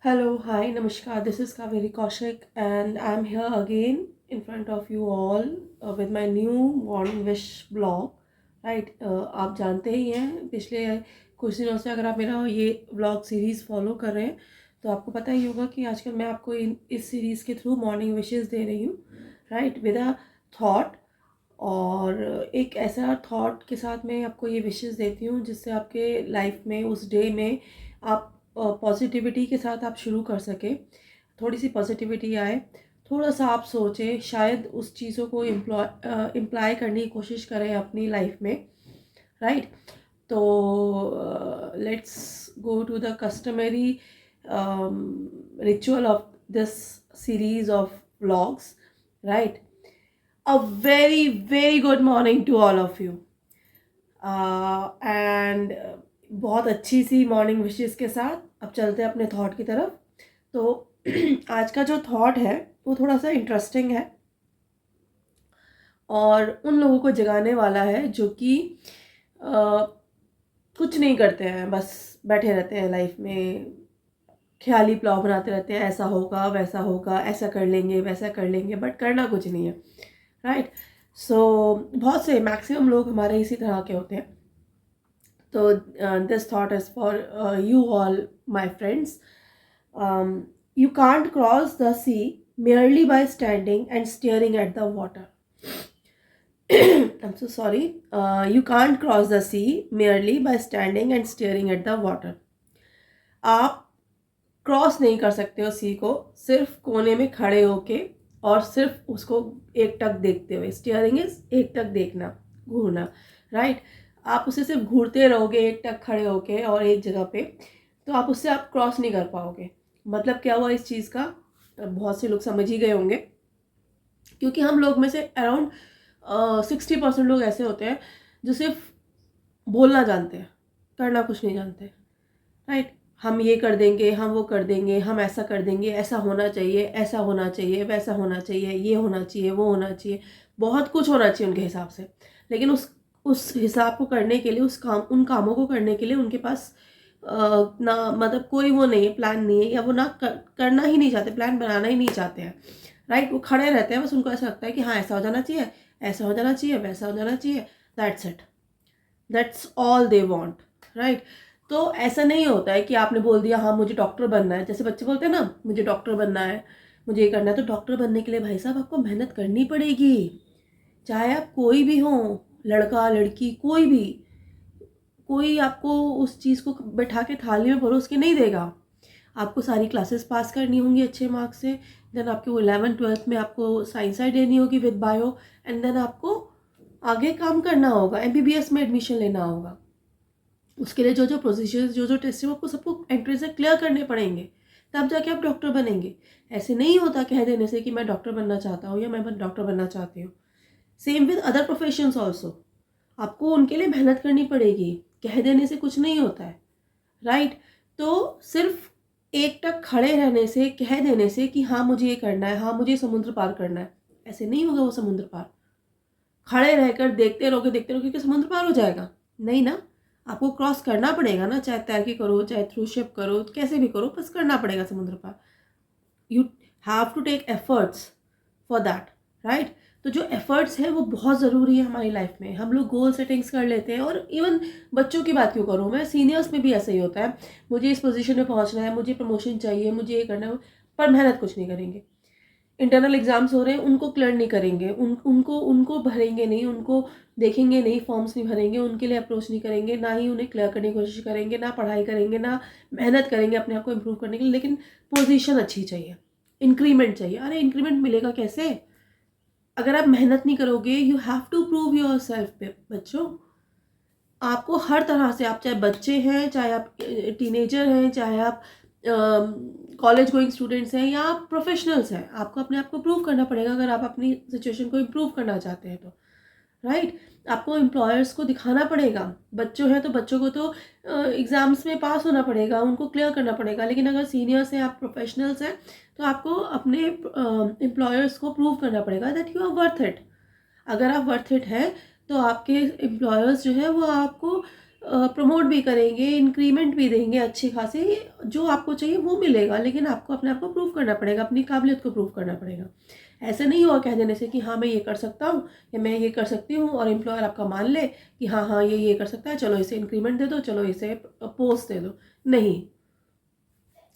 Hello, hi, Namaskar. This is Kaveri Kaushik, and I'm here again in front of you all with my new morning wish blog. Right, आप जानते ही हैं पिछले कुछ दिनों से अगर आप मेरा ये ब्लॉग सीरीज़ फॉलो कर रहे हैं तो आपको पता ही होगा कि आजकल मैं आपको इस सीरीज़ के थ्रू मॉर्निंग विशेस दे रही हूँ, राइट, विद अ थॉट। और एक ऐसा थॉट के साथ मैं आपको ये विशेस देती हूँ जिससे आपके लाइफ में उस डे में आप पॉजिटिविटी के साथ आप शुरू कर सकें, थोड़ी सी पॉजिटिविटी आए, थोड़ा सा आप सोचें, शायद उस चीज़ों को इम्प्लाई करने की कोशिश करें अपनी लाइफ में, राइट। तो let's go to the customary ritual of this series of vlogs, right. A very, very good morning to all of you. And बहुत अच्छी सी मॉर्निंग विशेस के साथ अब चलते हैं अपने थॉट की तरफ। तो आज का जो थॉट है वो थोड़ा सा इंटरेस्टिंग है और उन लोगों को जगाने वाला है जो कि कुछ नहीं करते हैं, बस बैठे रहते हैं लाइफ में, ख्याली प्लाव बनाते रहते हैं, ऐसा होगा वैसा होगा, ऐसा कर लेंगे वैसा कर लेंगे, बट करना कुछ नहीं है, राइट। सो बहुत से मैक्सिमम लोग हमारे इसी तरह के होते हैं। तो this thought is for you all my friends. You can't cross the sea merely by standing and staring at the water. I'm so sorry. You can't cross the sea merely by standing and staring at the water. आप cross नहीं कर सकते हो सी को सिर्फ कोने में खड़े होके और सिर्फ उसको एक टक देखते हुए। स्टीयरिंग इज एक टक देखना, घूरना, राइट। आप उसे सिर्फ घूरते रहोगे एक टक खड़े होके और एक जगह पे, तो आप उससे आप क्रॉस नहीं कर पाओगे। मतलब क्या हुआ इस चीज़ का, बहुत से लोग समझ ही गए होंगे, क्योंकि हम लोग में से अराउंड 60% लोग ऐसे होते हैं जो सिर्फ बोलना जानते हैं, करना कुछ नहीं जानते, राइट। हम ये कर देंगे, हम वो कर देंगे, हम ऐसा कर देंगे, ऐसा होना चाहिए, ऐसा होना चाहिए, वैसा होना चाहिए, ये होना चाहिए, वो होना चाहिए, बहुत कुछ होना चाहिए उनके हिसाब से। लेकिन उस हिसाब को करने के लिए, उन कामों को करने के लिए उनके पास ना मतलब कोई वो नहीं है, प्लान नहीं है, या वो ना करना ही नहीं चाहते, प्लान बनाना ही नहीं चाहते हैं, राइट। वो खड़े रहते हैं, बस उनको ऐसा लगता है कि हाँ ऐसा हो जाना चाहिए, ऐसा हो जाना चाहिए, वैसा हो जाना चाहिए, that's it, that's all they want, right. तो ऐसा नहीं होता है कि आपने बोल दिया हाँ मुझे डॉक्टर बनना है, जैसे बच्चे बोलते हैं ना मुझे डॉक्टर बनना है, मुझे ये करना है। तो डॉक्टर बनने के लिए भाई साहब आपको मेहनत करनी पड़ेगी, चाहे आप कोई भी हो, लड़का लड़की कोई भी, कोई आपको उस चीज़ को बैठा के थाली में परोस के नहीं देगा। आपको सारी क्लासेस पास करनी होंगी अच्छे मार्क्स से, देन आपको 11th-12th में आपको साइंस साइड देनी होगी विद बायो, एंड देन आपको आगे काम करना होगा, MBBS में एडमिशन लेना होगा। उसके लिए जो जो प्रोसीजर्स, जो जो टेस्ट है, आपको सबको एंट्री से क्लियर करने पड़ेंगे, तब जाके आप डॉक्टर बनेंगे। ऐसे नहीं होता कह देने से कि मैं डॉक्टर बनना चाहता हूँ या मैं डॉक्टर बनना चाहती हूँ। Same with other professions also, आपको उनके लिए मेहनत करनी पड़ेगी, कह देने से कुछ नहीं होता है, राइट। तो सिर्फ एक टक खड़े रहने से, कह देने से कि हाँ मुझे ये करना है, हाँ मुझे समुद्र पार करना है, ऐसे नहीं होगा वो समुद्र पार। खड़े रहकर देखते रहोगे कि समुद्र पार हो जाएगा, नहीं ना। आपको क्रॉस करना पड़ेगा ना, चाहे तैरकी करो, चाहे थ्रू शिप करो, कैसे भी करो, बस करना पड़ेगा समुद्र पार। You have to take efforts for that, right. तो जो एफर्ट्स है वो बहुत ज़रूरी है हमारी लाइफ में। हम लोग गोल सेटिंग्स कर लेते हैं, और इवन बच्चों की बात क्यों करूँ मैं, सीनियर्स में भी ऐसा ही होता है, मुझे इस पोजीशन में पहुंचना है, मुझे प्रमोशन चाहिए, मुझे ये करना है, पर मेहनत कुछ नहीं करेंगे। इंटरनल एग्जाम्स हो रहे हैं, उनको क्लियर नहीं करेंगे, उनको भरेंगे नहीं, उनको देखेंगे नहीं, फॉर्म्स नहीं भरेंगे, उनके लिए अप्रोच नहीं करेंगे, ना ही उन्हें क्लियर करने की कोशिश करेंगे, ना पढ़ाई करेंगे, ना मेहनत करेंगे अपने आप को इम्प्रूव करने के लिए। लेकिन पोजीशन अच्छी चाहिए, इंक्रीमेंट चाहिए। अरे इंक्रीमेंट मिलेगा कैसे अगर आप मेहनत नहीं करोगे? You have to prove yourself बच्चों। आपको हर तरह से, आप चाहे बच्चे हैं, चाहे आप टीनेजर हैं, चाहे आप कॉलेज गोइंग स्टूडेंट्स हैं, या आप प्रोफेशनल्स हैं, आपको अपने आप को प्रूव करना पड़ेगा अगर आप अपनी सिचुएशन को इम्प्रूव करना चाहते हैं तो, राइट। आपको एम्प्लॉयर्स को दिखाना पड़ेगा। बच्चों हैं तो बच्चों को तो एग्ज़ाम्स में पास होना पड़ेगा, उनको क्लियर करना पड़ेगा। लेकिन अगर सीनियर्स हैं, आप प्रोफेशनल्स हैं, तो आपको अपने एम्प्लॉयर्स को प्रूव करना पड़ेगा that you are worth it. अगर आप वर्थ इट है तो आपके एम्प्लॉयर्स जो है वो आपको प्रमोट भी करेंगे, इंक्रीमेंट भी देंगे अच्छे खासे, जो आपको चाहिए वो मिलेगा, लेकिन आपको अपने आप को प्रूव करना पड़ेगा, अपनी काबिलियत को प्रूव करना पड़ेगा। ऐसे नहीं होगा कह देने से कि हाँ मैं ये कर सकता हूँ या मैं ये कर सकती हूँ और एम्प्लॉयर आपका मान ले कि हाँ हाँ ये कर सकता है, चलो इसे इंक्रीमेंट दे दो, चलो इसे पोस्ट दे दो। नहीं,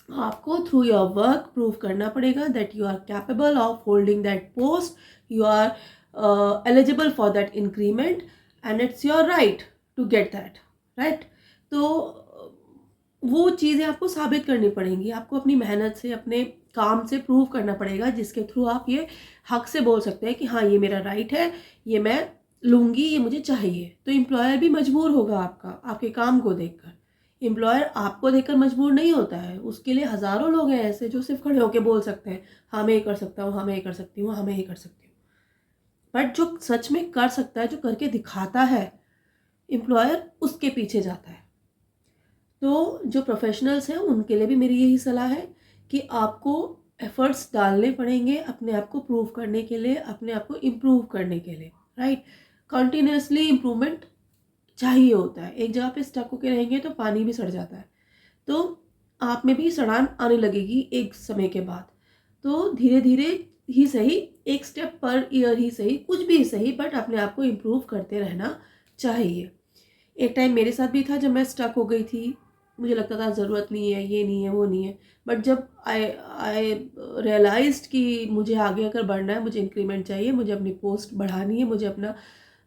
आपको थ्रू योर वर्क प्रूव करना पड़ेगा that you are capable of holding that post, you are eligible for that increment and it's your right to get that, right. तो वो चीज़ें आपको साबित करनी पड़ेंगी, आपको अपनी मेहनत से, अपने काम से प्रूव करना पड़ेगा, जिसके थ्रू आप ये हक से बोल सकते हैं कि हाँ ये मेरा राइट है, ये मैं लूँगी, ये मुझे चाहिए। तो एम्प्लॉयर भी मजबूर होगा आपके काम को देखकर। एम्प्लॉयर आपको देखकर मजबूर नहीं होता है, उसके लिए हज़ारों लोग हैं ऐसे जो सिर्फ खड़े होकर बोल सकते हैं हाँ मैं ये कर सकता हूँ, हाँ मैं ये कर सकती हूँ, हाँ मैं ये कर सकती हूँ। बट जो सच में कर सकता है, जो करके दिखाता है, एम्प्लॉयर उसके पीछे जाता है। तो जो प्रोफेशनल्स हैं उनके लिए भी मेरी यही सलाह है कि आपको एफर्ट्स डालने पड़ेंगे अपने आप को प्रूव करने के लिए, अपने आप को इम्प्रूव करने के लिए, राइट। कंटिन्यूसली इम्प्रूवमेंट चाहिए होता है। एक जगह पे स्टक होकर रहेंगे तो पानी भी सड़ जाता है, तो आप में भी सड़ान आने लगेगी एक समय के बाद। तो धीरे धीरे ही सही, एक स्टेप पर ईयर ही सही, कुछ भी सही, बट अपने आप को इम्प्रूव करते रहना चाहिए। एक टाइम मेरे साथ भी था जब मैं स्टक हो गई थी, मुझे लगता था ज़रूरत नहीं है, ये नहीं है, वो नहीं है। बट जब आई रियलाइज्ड कि मुझे आगे अगर बढ़ना है, मुझे इंक्रीमेंट चाहिए, मुझे अपनी पोस्ट बढ़ानी है, मुझे अपना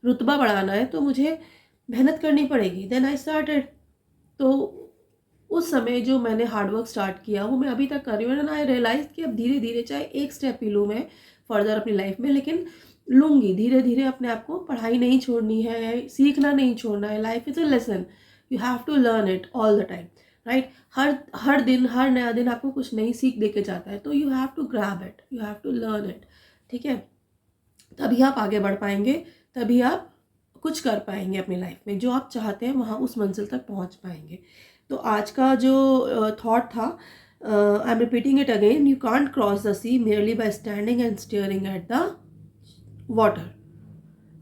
रुतबा बढ़ाना है, तो मुझे मेहनत करनी पड़ेगी। Then I started. तो उस समय जो मैंने हार्डवर्क स्टार्ट किया वो मैं अभी तक कर रही हूँ, एंड आई रियलाइज कि अब धीरे धीरे चाहे एक स्टेप ही लूँ मैं फर्दर अपनी लाइफ में, लेकिन लूँगी धीरे धीरे। अपने आप को पढ़ाई नहीं छोड़नी है, सीखना नहीं छोड़ना है। Life is a lesson, you have to learn it all the time, right. हर दिन, हर नया दिन आपको कुछ नई सीख दे के जाता है, तो you have to grab it, you have to learn it, ठीक है। तभी आप आगे बढ़ पाएंगे, तभी आप कुछ कर पाएंगे अपनी लाइफ में, जो आप चाहते हैं वहाँ उस मंजिल तक पहुँच पाएंगे। तो आज का जो थॉट था, I am repeating it again, you can't cross the sea merely by standing and staring at the water.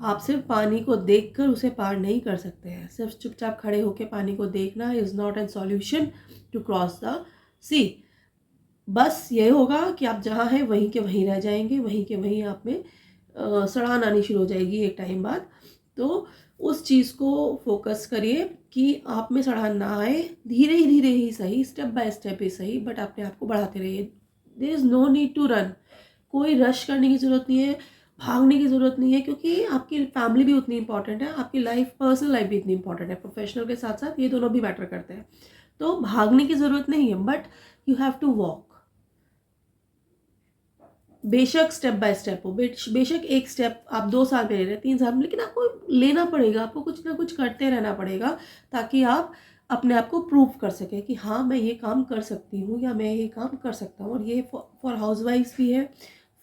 आप सिर्फ पानी को देखकर उसे पार नहीं कर सकते हैं। सिर्फ चुपचाप खड़े होकर पानी को देखना is not an solution to cross the sea. बस ये होगा कि आप जहाँ हैं वहीं के वहीं रह जाएंगे, वहीं के वहीं आप में सड़ान आनी शुरू हो जाएगी एक टाइम बाद। तो उस चीज़ को फोकस करिए कि आप में सड़ान ना आए, धीरे धीरे ही सही, स्टेप बाय स्टेप ही सही, बट अपने आप को बढ़ाते रहिए। There is no need to run, कोई रश करने की ज़रूरत नहीं है, भागने की ज़रूरत नहीं है, क्योंकि आपकी फैमिली भी उतनी इंपॉर्टेंट है, आपकी लाइफ, पर्सनल लाइफ भी इतनी इंपॉर्टेंट है। प्रोफेशनल के साथ साथ ये दोनों भी मैटर करते हैं। तो भागने की ज़रूरत नहीं है, but you have to walk. बेशक स्टेप बाय स्टेप हो, बेशक एक स्टेप आप 2 साल में ले रहे हैं, 3 साल में, लेकिन आपको लेना पड़ेगा, आपको कुछ ना कुछ करते रहना पड़ेगा, ताकि आप अपने आप को प्रूव कर सकें कि हाँ मैं ये काम कर सकती हूँ या मैं ये काम कर सकता हूँ। और ये फॉर हाउसवाइफ्स भी है,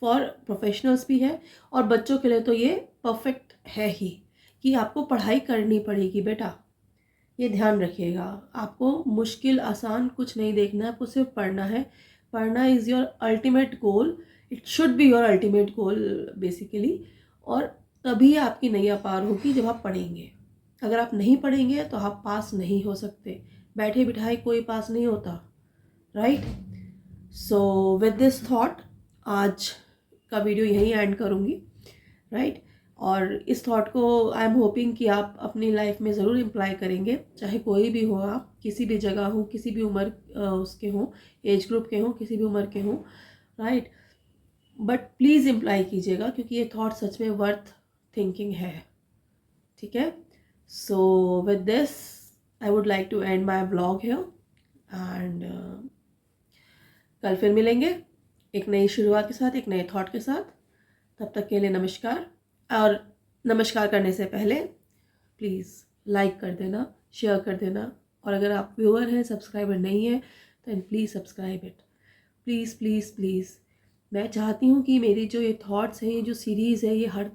फॉर प्रोफेशनल्स भी है, और बच्चों के लिए तो ये परफेक्ट है ही, कि आपको पढ़ाई करनी पड़ेगी बेटा, ये ध्यान रखिएगा। आपको मुश्किल आसान कुछ नहीं देखना है, आपको सिर्फ पढ़ना है। पढ़ना is your ultimate goal, it should be your ultimate goal basically. और तभी आपकी नैया पार होगी जब आप पढ़ेंगे। अगर आप नहीं पढ़ेंगे तो आप पास नहीं हो सकते, बैठे बिठाए कोई पास नहीं होता, right. So with this thought आज का वीडियो यहीं एंड करूँगी, राइट। और इस थॉट को आई एम होपिंग कि आप अपनी लाइफ में ज़रूर इम्प्लाई करेंगे, चाहे कोई भी हो, आप किसी भी जगह हो, किसी भी उम्र उसके हों, एज ग्रुप के हों, किसी भी उम्र के हों, राइट। बट प्लीज़ इम्प्लाई कीजिएगा, क्योंकि ये थॉट सच में वर्थ थिंकिंग है, ठीक है। So with this I would like to end my vlog here, and कल फिर मिलेंगे एक नई शुरुआत के साथ, एक नए थॉट के साथ। तब तक के लिए नमस्कार। और नमस्कार करने से पहले प्लीज़ लाइक कर देना, शेयर कर देना, और अगर आप व्यूअर हैं, सब्सक्राइबर नहीं है, तो please subscribe it, please please please. मैं चाहती हूँ कि मेरी जो ये थॉट्स हैं, ये जो सीरीज़ है, ये हर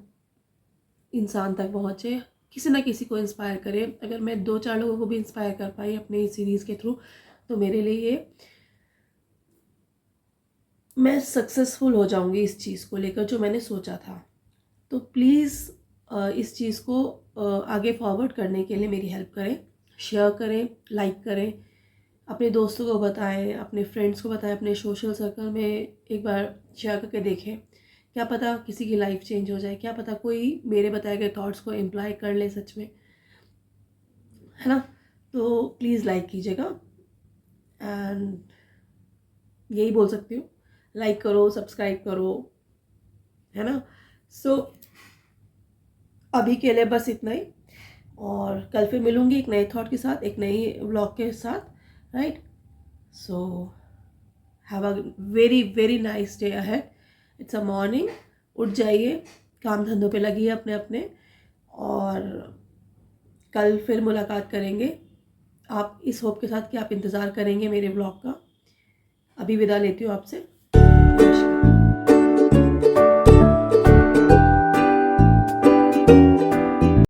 इंसान तक पहुँचे, किसी ना किसी को इंस्पायर करे। अगर मैं 2-4 लोगों को भी इंस्पायर कर पाई अपने इस सीरीज़ के थ्रू, तो मेरे लिए ये, मैं सक्सेसफुल हो जाऊँगी इस चीज़ को लेकर जो मैंने सोचा था। तो प्लीज़ इस चीज़ को आगे फॉरवर्ड करने के लिए मेरी हेल्प करें, शेयर करें, लाइक करें, अपने दोस्तों को बताएं, अपने फ्रेंड्स को बताएं, अपने सोशल सर्कल में एक बार शेयर करके देखें। क्या पता किसी की लाइफ चेंज हो जाए, क्या पता कोई मेरे बताए गए थॉट्स को इम्प्लाई कर ले सच में, है ना। तो प्लीज़ लाइक कीजिएगा, एंड यही बोल सकती हूँ, लाइक करो, सब्सक्राइब करो, है ना। सो अभी के लिए बस इतना ही, और कल फिर मिलूँगी एक नए थॉट के साथ, एक नई व्लॉग के साथ, right. So have a very very nice day ahead. It's a morning, उठ जाइए, काम धंधों पे लगिए अपने अपने, और कल फिर मुलाकात करेंगे, आप इस होप के साथ कि आप इंतज़ार करेंगे मेरे व्लॉग का। अभी विदा लेती हूँ आपसे।